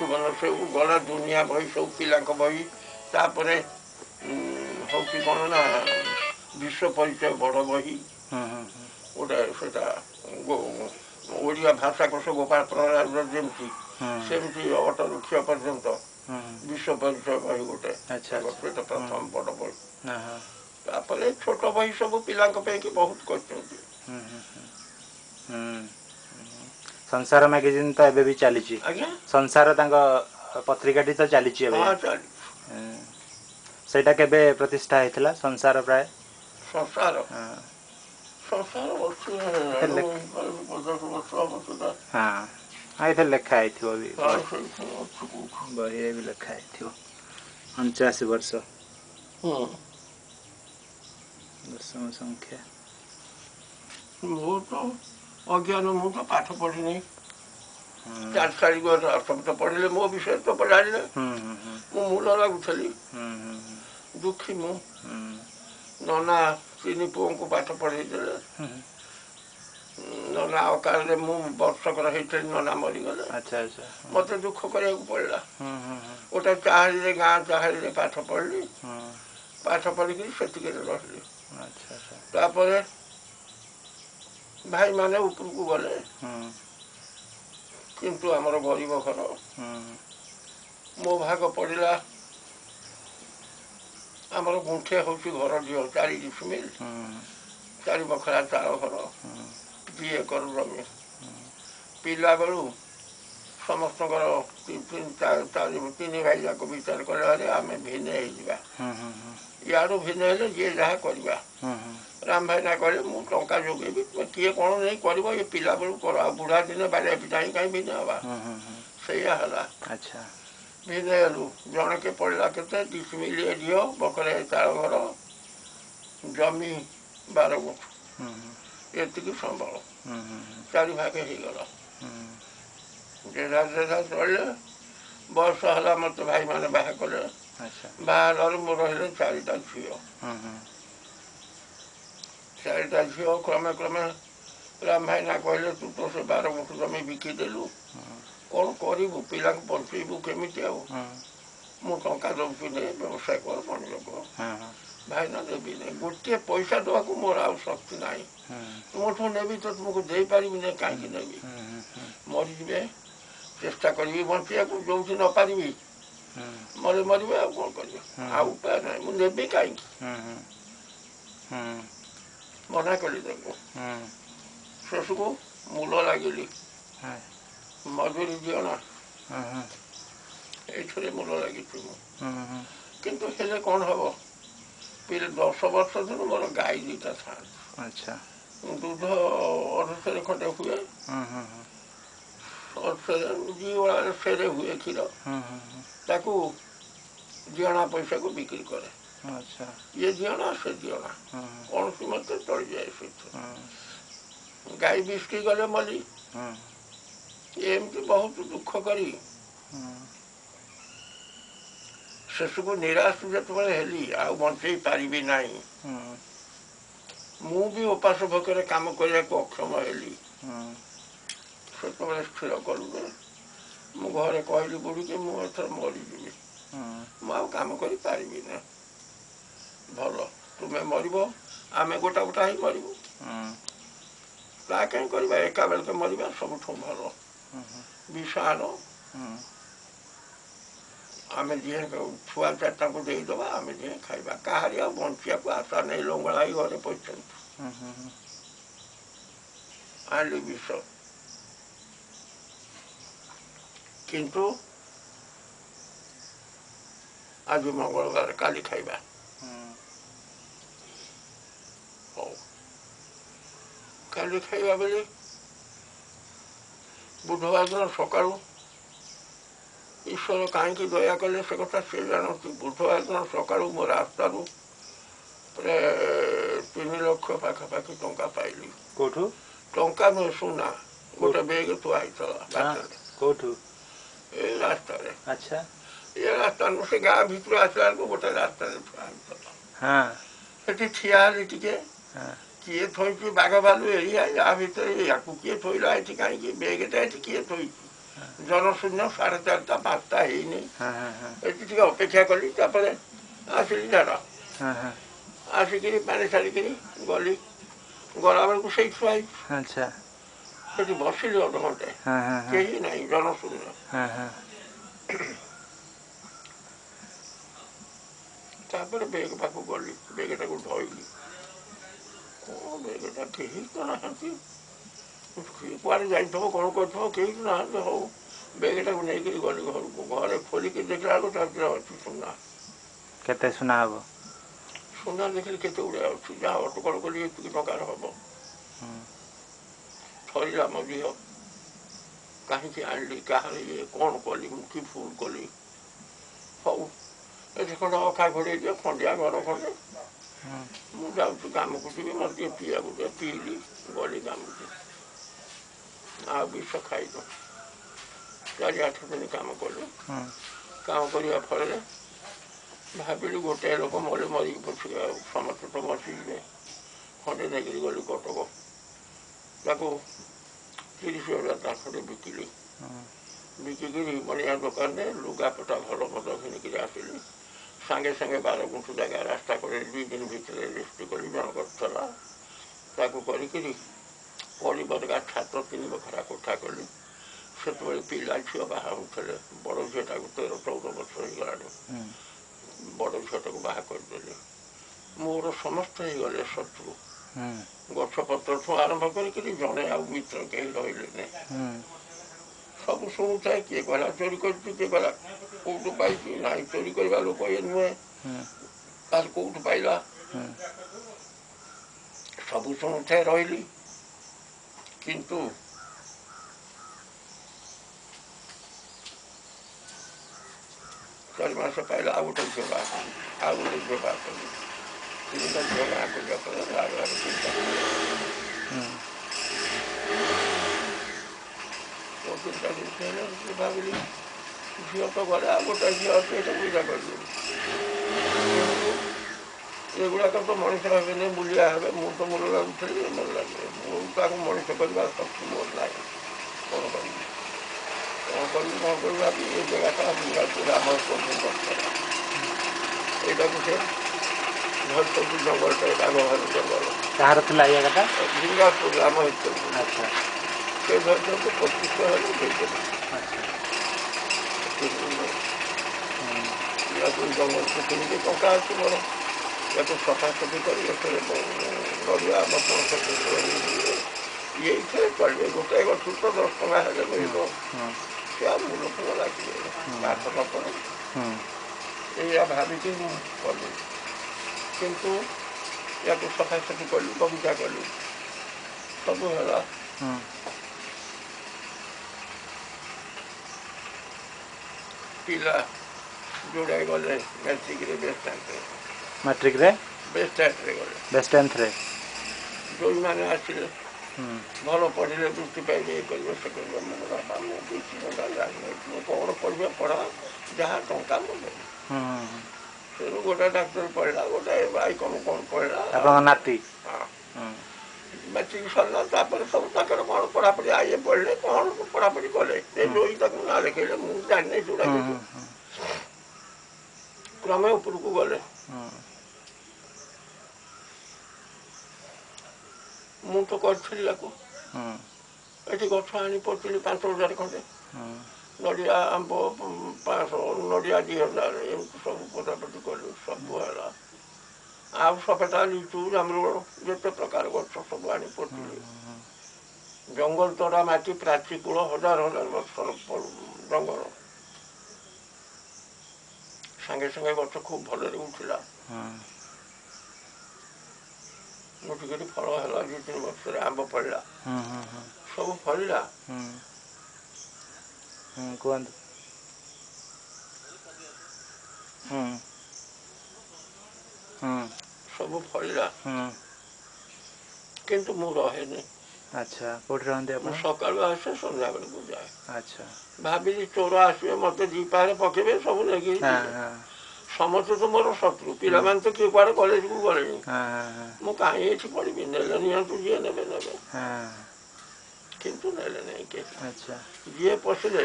ସୁବର୍ଣ୍ଣ ସେଉ ଗଲା ଦୁନିଆ ବହି ସବୁ ପିଲାଙ୍କ ବହି ତାପରେ ହେଉଛି କ'ଣ ନା ବିଶ୍ୱ ପରିଚୟ ବଡ଼ ବହି ଗୋଟେ ସେଇଟା ଓଡ଼ିଆ ଭାଷାକୋଷ ଗୋପାଳ ପ୍ରହରାଜର ଯେମିତି ସେମିତି ଅଟ ରଖିବା ପର୍ଯ୍ୟନ୍ତ ବିଶ୍ୱ ପରିଚୟ ବହି ଗୋଟେ ସେଇଟା ପ୍ରଥମ ବଡ଼ ବହି ତାପରେ ଛୋଟ ବହି ସବୁ ପିଲାଙ୍କ ପାଇଁକି ବହୁତ କରିଛନ୍ତି। ସଂସାର ମ୍ୟାଗାଜିନ୍ ତ ଏବେ ବି ଚାଲିଛି। ଆଜ୍ଞା ସଂସାର ତାଙ୍କ ପତ୍ରିକାଟି ତ ଚାଲିଛି ଏବେ। ସେଇଟା କେବେ ପ୍ରତିଷ୍ଠା ହେଇଥିଲା ସଂସାର? ପ୍ରାୟ ସଂସାର ସଂସାର ବର୍ଷ 10 ବର୍ଷ ହବ। ହଁ ଏଥିରେ ଲେଖା ହେଇଥିବ ବି ବହିରେ ବି ଲେଖା ହେଇଥିବ 89 ବର୍ଷ ଦଶମ ସଂଖ୍ୟା। ମୁଁ ତ ଅଜ୍ଞାନ, ମୁଁ ତ ପାଠ ପଢ଼ିନି। 4 ସାଳି ଶବ୍ଦ ପଢ଼ିଲେ ମୋ ବିଷୟରେ ତ ପଢ଼ାଇଲେ ମୁଁ ମୂଳ ଲାଗୁଥିଲି। ଦୁଃଖୀ ମୁଁ। ନନା 3 ପୁଅଙ୍କୁ ପାଠ ପଢ଼େଇ ଦେଲେ। ନନା ଅକାଳରେ ମୁଁ ବର୍ଷକର ହେଇଥିଲି, ନନା ମରିଗଲେ। ମୋତେ ଦୁଃଖ କରିବାକୁ ପଡ଼ିଲା। ଗୋଟେ ଚାହାଳିରେ ଗାଁ ଚାହାଳିରେ ପାଠ ପଢ଼ିଲି। ପାଠ ପଢ଼ିକିରି ସେତିକିରେ ରହିଲି। ତାପରେ ଭାଇମାନେ ଉପରକୁ ଗଲେ, କିନ୍ତୁ ଆମର ଗରିବ ଘର। ମୋ ଭାଗ ପଡ଼ିଲା ଆମର ଗୁଣ୍ଠେ ହେଉଛି ଘର ଝିଅ 4 ଡିସିମିଲ୍ 4 ବଖରା ଚାଳ ଘର 2 ଏକର ଜମି। ପିଲାବେଳୁ ସମସ୍ତଙ୍କର 3 ଭାଇ ଯାକ ବିଚାର କଲେ ଆମେ ଭିନ୍ନ ହେଇଯିବା। ଇଆଡ଼ୁ ଭିନ୍ନ ହେଲେ ଯିଏ ଯାହା କରିବା। ରାମ ଭାଇନା କହିଲେ ମୁଁ ଟଙ୍କା ଯୋଗେଇବି, କିଏ କ'ଣ ନେଇ କରିବ, ଏ ପିଲାବେଳୁ କର, ଆଉ ବୁଢ଼ା ଦିନେ ବାଡ଼ିଆ ପିଟା ହିଁ କାହିଁ ଭିନ୍ନ ହେବା। ସେଇଆ ହେଲା। ଭିନ୍ନ ହେଲୁ। ଜଣକେ ପଡ଼ିଲା କେତେ 2 ଡିସିମିଲ୍ ଝିଅ, ବଖରେ ଚାଳ ଘର, ଜମି 12 ଗୁଣ୍ଠ, ଏତିକି ସମ୍ବଳ। 4 ଭାଗ ହେଇଗଲା। ଯେଝା ଚଳିଲେ। ବୟସ ହେଲା, ମୋତେ ଭାଇମାନେ ବାହା କଲେ। ବାହା ହେଲାରୁ ମୋର ରହିଲେ 4ଟା ଝିଅ। 4ଟା ଝିଅ କ୍ରମେ କ୍ରମେ ରାମ ଭାଇନା କହିଲେ ତୁ ତ ସେ 12 ଗୁଣ୍ଠ ଜମି ବିକିଦେଲୁ, କ'ଣ କରିବୁ, ପିଲାଙ୍କୁ ବଞ୍ଚେଇବୁ କେମିତି? ଆଉ ମୁଁ ଟଙ୍କା ଦେଉଛି ନେ, ବ୍ୟବସାୟ କର, ମଣିଷ କର। ଭାଇନା ଦେବି ନାହିଁ, ଗୋଟିଏ ପଇସା ଦେବାକୁ ମୋର ଆଉ ଶକ୍ତି ନାହିଁ। ତୁମଠୁ ନେବି ତ ତୁମକୁ ଦେଇପାରିବି ନାହିଁ, କାହିଁକି ନେବି? ମରିଯିବେ, ଚେଷ୍ଟା କରିବି ବଞ୍ଚିବାକୁ, ଯେଉଁଠି ନ ପାରିବି ମରିବେ, ଆଉ କ'ଣ କରିବି? ଆଉ ଉପାୟ ନାହିଁ, ମୁଁ ନେବି କାହିଁକି? ମନା କଲି ତାଙ୍କୁ। ଶେଷକୁ ମୂଲ ଲାଗିଲି। ମଜୁରୀ ଦିଅଣା ଏଇଥିରେ ମୂଲ ଲାଗିଛି ମୁଁ। କିନ୍ତୁ ହେଲେ କ'ଣ ହେବ, 10 ବର୍ଷ ଦିନୁ ମୋର ଗାଈ 2ଟା ଥାଆନ୍ତି। ଦୁଧ 1.5 ଖଣ୍ଡେ ହୁଏ। 2 ସେରେ ହୁଏ କ୍ଷୀର। ତାକୁ ଦିଅଣା ପଇସାକୁ ବିକ୍ରି କରେ। ଇଏ ଦିଅଣା ସେ ଦିଅଣା, କୌଣସି ମତେ ଚଳିଯାଏ ସେଇଥିରେ। ଗାଈ ବିଷ୍କି ଗଲେ ମଲି। ଏମିତି ବହୁତ ଦୁଃଖ କରି ଶେଷକୁ ନିରାଶ ଯେତେବେଳେ ହେଲି, ଆଉ ବଞ୍ଚେଇ ପାରିବି ନାହିଁ, ମୁଁ ବି ଉପାସ ଭୋକରେ କାମ କରିବାକୁ ଅକ୍ଷମ ହେଲି। ସେତେବେଳେ ସ୍ଥିର କଲୁ ଯେ ମୁଁ ଘରେ କହିଲି ବୁଢ଼ୀକି ମୁଁ ଏଥର ମରିଯିବି, ମୁଁ ଆଉ କାମ କରିପାରିବି ନା। ଭଲ, ତୁମେ ମରିବ, ଆମେ ଗୋଟା ଗୋଟା ହେଇ ମରିବୁ, ତା କାହିଁ କରିବା, ଏକା ବେଳକେ ମରିବା ସବୁଠୁ ଭଲ। ବିଷ ଆଣ, ଆମେ ଯିଏ ଛୁଆ 4ଟାଙ୍କୁ ଦେଇଦେବା, ଆମେ ଯିଏ ଖାଇବା। କାହାରି ଆଉ ବଞ୍ଚିବାକୁ ଆଶା ନେଇ ଲଙ୍ଗଳା ହେଇ ଘରେ ପଡ଼ିଛନ୍ତି। ଆଣିଲି ବିଷ, କିନ୍ତୁ ଆଜି ମଙ୍ଗଳବାର, କାଲି ଖାଇବା। ହଉ, କାଲି ଖାଇବା ବୋଲି ବୁଧବାର ଦିନ ସକାଳୁ ଈଶ୍ୱର କାହିଁକି ଦୟା କଲେ ସେ କଥା ସେ ଜାଣନ୍ତି। ବୁଧବାର ଦିନ ସକାଳୁ ମୋ ରାସ୍ତାରୁ ପ୍ରାୟ 3 ଲକ୍ଷ ପାଖାପାଖି ଟଙ୍କା ପାଇଲି। କୋଉଠୁ? ଟଙ୍କା ନୁହେଁ, ସୁନା। ଗୋଟେ ବେଗ୍ ଥୁଆ ହେଇଥିଲା। କୋଉଠୁ? ଏଇ ରାସ୍ତାରେ। ଏ ରାସ୍ତା ନୁହେଁ, ସେ ଗାଁ ଭିତରୁ ଆସିଲା ବେଳକୁ ଗୋଟେ ରାସ୍ତାରେ ଥୁଆ ହେଇଥିଲା। ସେଠି ଠିଆ ହେଲି ଟିକେ, କିଏ ଥୋଇଛି, ବାଘ ଭାଲୁ ଏରିଆ, ୟା ଭିତରେ ୟାକୁ କିଏ ଥୋଇଲା ଏଠି, କାହିଁକି ବେଗଟା ଏଠି କିଏ ଥୋଇଛି? ଜନଶୂନ୍ୟ 4:30 5ଟା ହେଇନି ହଁ ହଁ ହଁ ଏଠି ଟିକେ ଅପେକ୍ଷା କଲି ତାପରେ ଆସିଲି ଝାଡ଼ ହଁ ହଁ ଆସିକିରି ପାଣି ଛାଡ଼ିକିରି ଗଲି ଗଲାବେଳକୁ ସେଇ ଛୁଆ ହେଇଛି ଆଚ୍ଛା ସେଠି ବସିଲି ଅଧଘଣ୍ଟେ ହଁ ହଁ ହଁ କେହି ନାହିଁ ଜନଶୂନ୍ୟ ହଁ ହଁ ତାପରେ ବେଗ ପାଖକୁ ଗଲି ବେଗଟାକୁ ଧଇଲି କ'ଣ ବେଗଟା କେହି ତ ନାହାନ୍ତି କିଏ କୁଆଡ଼େ ଯାଇଥିବ କ'ଣ କରିଥିବ କେହି ତ ନାହାନ୍ତି ହଉ ବେଗଟାକୁ ନେଇକିରି ଗଲି ଘରକୁ ଘରେ ଖୋଲିକି ଦେଖିଲା ବେଳକୁ ତା ଭିତରେ ଅଛି ସୁନା କେତେ ସୁନା ହବ ସୁନା ଦେଖିଲି କେତେ ଗୁଡ଼ିଏ ଅଛି ଯାହା ଅଟକଳ କଲି ଏତିକି ଟଙ୍କାର ହବ ଥରିଲା ମୋ ଝିଅ କାହିଁକି ଆଣିଲି କାହାର ଇଏ କ'ଣ କଲି ମୁଁ କି ଭୁଲ କଲି ହଉ ଏଠି ଖଣ୍ଡେ ଅଖା ଘୋଡ଼େଇ ଦିଅ ଖଣ୍ଡିଆ ଘର ଖଣ୍ଡେ ମୁଁ ଯାଉଛି କାମକୁ ଯିବି ମୋତେ ଟିକେ ପିଇବାକୁ ଦିଅ ପିଇଲି ଗଲି କାମକୁ ଆଉ ବିଷ ଖାଇଲୁ 4-8 ଦିନ କାମ କଲୁ କାମ କରିବା ଫଳରେ ଭାବିଲି ଗୋଟାଏ ଲୋକ ମରି ମରିକି ପଛିକି ଆଉ ସମସ୍ତେ ତ ବସିଯିବେ ଖଣ୍ଡେ ନେଇକିରି ଗଲି କଟକ ତାକୁ 30,000 ଟଙ୍କା ଖଣ୍ଡେ ବିକିଲି ବିକିକିରି ବଣିଆ ଦୋକାନରେ ଲୁଗାପଟା ଭଲ ଭଲ ଘିନିକିରି ଆସିଲି ସାଙ୍ଗେ ସାଙ୍ଗେ 12 ଗୁଣ୍ଠ ଜାଗା ରାସ୍ତା କରି 2 ଦିନ ଭିତରେ ରେଜିଷ୍ଟ୍ରି କରି ଜଣଙ୍କର ଥିଲା ତାକୁ କରିକିରି ପରିବାରଟା ଛାତ 3 ବଖରା କୋଠା କଲି ସେତେବେଳେ ପିଲା ଝିଅ ବାହା ହେଉଥିଲେ ବଡ଼ ଝିଅଟାକୁ 13-14 ବର୍ଷ ହେଇଗଲାଣି ବଡ଼ ଝିଅଟାକୁ ବାହା କରିଦେଲି ମୋର ସମସ୍ତେ ହେଇଗଲେ ଶତ୍ରୁ ଗଛପତ୍ରଠୁ ଆରମ୍ଭ କରିକିରି ଜଣେ ଆଉ ମିତ୍ର କେହି ରହିଲେନି ସବୁ ଶୁଣୁଥାଏ କିଏ କହିଲା ଚୋରି କରିଛି କିଏ କହିଲା କେଉଁଠୁ ପାଇଛି ନାଇଁ ଚୋରି କରିବା ଲୋକ ଇଏ ନୁହେଁ ତାର କେଉଁଠୁ ପାଇଲା ସବୁ ଶୁଣୁଥାଏ ରହିଲି କିନ୍ତୁ 4 ମାସ ପାଇଲା ଆଉ ଗୋଟେ ଝିଅ ବାହା କଲି ଆଉ ଗୋଟେ ଝିଅ ବାହା କଲି 3ଟା ଝିଅ ବାହା କରିବା ପରେ ଲାଗଲାରେ 3ଟା ଭାବିଲି ଝିଅ ତ ଗଲେ ଆଉ ଗୋଟେ ଝିଅ ଅଛି ଏଇଟା ପୂଜା କରିଦେବି କିନ୍ତୁ ଏଗୁଡ଼ାକ ତ ମଣିଷ ହେବେନି ବୁଲିଆ ହେବେ ମୁଁ ତ ମୋର ଲାଗୁଥିଲି ମୋର ଲାଗିବ ମୁଁ ତାକୁ ମଣିଷ କରିବା ଶକ୍ତି ମୋର ନାହିଁ କ'ଣ କରିବି ଭାବି ଏ ଜାଗାଟା ବିରାଟପୁର ଆମର ପର୍ଯ୍ୟନ୍ତ ଏଇଟାକୁ ସେ ଧରିଛନ୍ତି ଜଙ୍ଗଲଟା ଏଇଟା ଗହଳି ଜଙ୍ଗଲ କାହାର ଥିଲା ଏ ଜାଗାଟା ବିରାଟପୁର ଆମ ଭିତରେ ଆଚ୍ଛା ସେ ଧରିଛନ୍ତି 2500 ହେଲେ ଦେଇଦେବେ ଜଙ୍ଗଲକୁ କିଣିକି ଟଙ୍କା ଅଛି ମୋର ୟାକୁ ସଫାସଫି କରି ଏଥିରେ ନଡ଼ିଆ ମଟର ଏଇଥିରେ ଚଳିବେ ଗୋଟାଏ ଗଛରୁ ତ 10 ଟଙ୍କା ହେଲେ ମିଳିବ ସେ ଆଉ ମୂଲ ଫୁଲ ଲାଗିବେ କାଠ ନପଡ଼େ ଏଇଆ ଭାବିକି ମୁଁ କଲି କିନ୍ତୁ ୟାକୁ ସଫାସଫି କଲି ବଗିଚା କଲି ସବୁ ହେଲା ପିଲା ଯୋଡ଼ାଏ ଗଲେ ମେଟ୍ରିକରେ ମାଟ୍ରିକରେ ବେଷ୍ଟ ଗଲେ ବେଷ୍ଟ 10th ଯେଉଁମାନେ ଆସିଲେ ଭଲ ପଢ଼ିଲେ ବୃତ୍ତି ପାଇବେ ଇଏ କରିବେ ସେ କରିବେ ମୁଁ ବାପା ମୁଁ କିଛି ଟଙ୍କା ଜାଣିନେଇଛି କ'ଣ ପଢ଼ିବେ ପଢ଼ା ଯାହା ଟଙ୍କା ମୁଁ ଦେବି ସେଠୁ ଗୋଟାଏ ଡାକ୍ତର ପଢ଼ିଲା ଗୋଟାଏ ବାଇକମ୍ କ'ଣ ପଢ଼ିଲା ଆପଣଙ୍କ ନାତି ହଁ ମେଟ୍ରିକ ସରିଲା ତାପରେ ସବୁ ତାଙ୍କର କ'ଣ ପଢ଼ାପଢ଼ି ଆଇଏ ପଢ଼ିଲେ କ'ଣ ପଢ଼ାପଢ଼ି କଲେ ସେ ରୋଇ ତାକୁ ନାଁ ଲେଖେଇଲେ ମୁଁ ଜାଣିନେଇ ସେଗୁଡ଼ା କିଛି କ୍ରମେ ଉପରକୁ ଗଲେ ମୁଁ ତ କରିଥିଲି ୟାକୁ ଏଠି ଗଛ ଆଣି ପଡ଼ିଥିଲି 5,000 ଖଣ୍ଡେ ନଡ଼ିଆ ଆମ୍ବ 500 ନଡ଼ିଆ 2,000 ଏମିତି ସବୁ ପୋତାପୋତି କଲି ସବୁ ହେଲା ଆଉ ସପେଟା ଲିଚୁ ଜାମୁରୋଳ ଯେତେ ପ୍ରକାର ଗଛ ସବୁ ଆଣି ପଡ଼ିଥିଲି ଜଙ୍ଗଲ ତଡ଼ା ମାଟି ପ୍ରାଚୀ କୂଳ 1000 ବର୍ଷର ଜଙ୍ଗଲ ସାଙ୍ଗେ ସାଙ୍ଗେ ଗଛ ଖୁବ୍ ଭଲରେ ଉଠିଲା ଗୋଟିକରି ଫଳ ହେଲା 2-3 ବର୍ଷରେ ଆମ୍ବ ଫଳିଲା ସବୁ ଫଳିଲା କୁହନ୍ତୁ ସବୁ ଫଳିଲା କିନ୍ତୁ ମୁଁ ରହେନି ଆଚ୍ଛା କୋଉଠି ରହନ୍ତି ଆପଣ ମୁଁ ସକାଳୁ ଆସେ ସନ୍ଧ୍ୟାବେଳକୁ ଯାଏ ଆଚ୍ଛା ଭାବିଲି ଚୋର ଆସିବେ ମୋତେ 2 ପାହାରେ ପକେଇବେ ସବୁ ନେଇକି ସମସ୍ତେ ତ ମୋର ଶତ୍ରୁ ପିଲାମାନେ ତ କିଏ କୁଆଡ଼େ କଲେଜକୁ ଗଲେଣି ମୁଁ କାହିଁ ଏଠି ପଢ଼ିବି ନେଲେ ନିଅନ୍ତୁ ଯିଏ ନେବେ ନେବେ କିନ୍ତୁ ନେଲେ ନାହିଁ କେହି। ଆଚ୍ଛା ଯିଏ ପଶିଲେ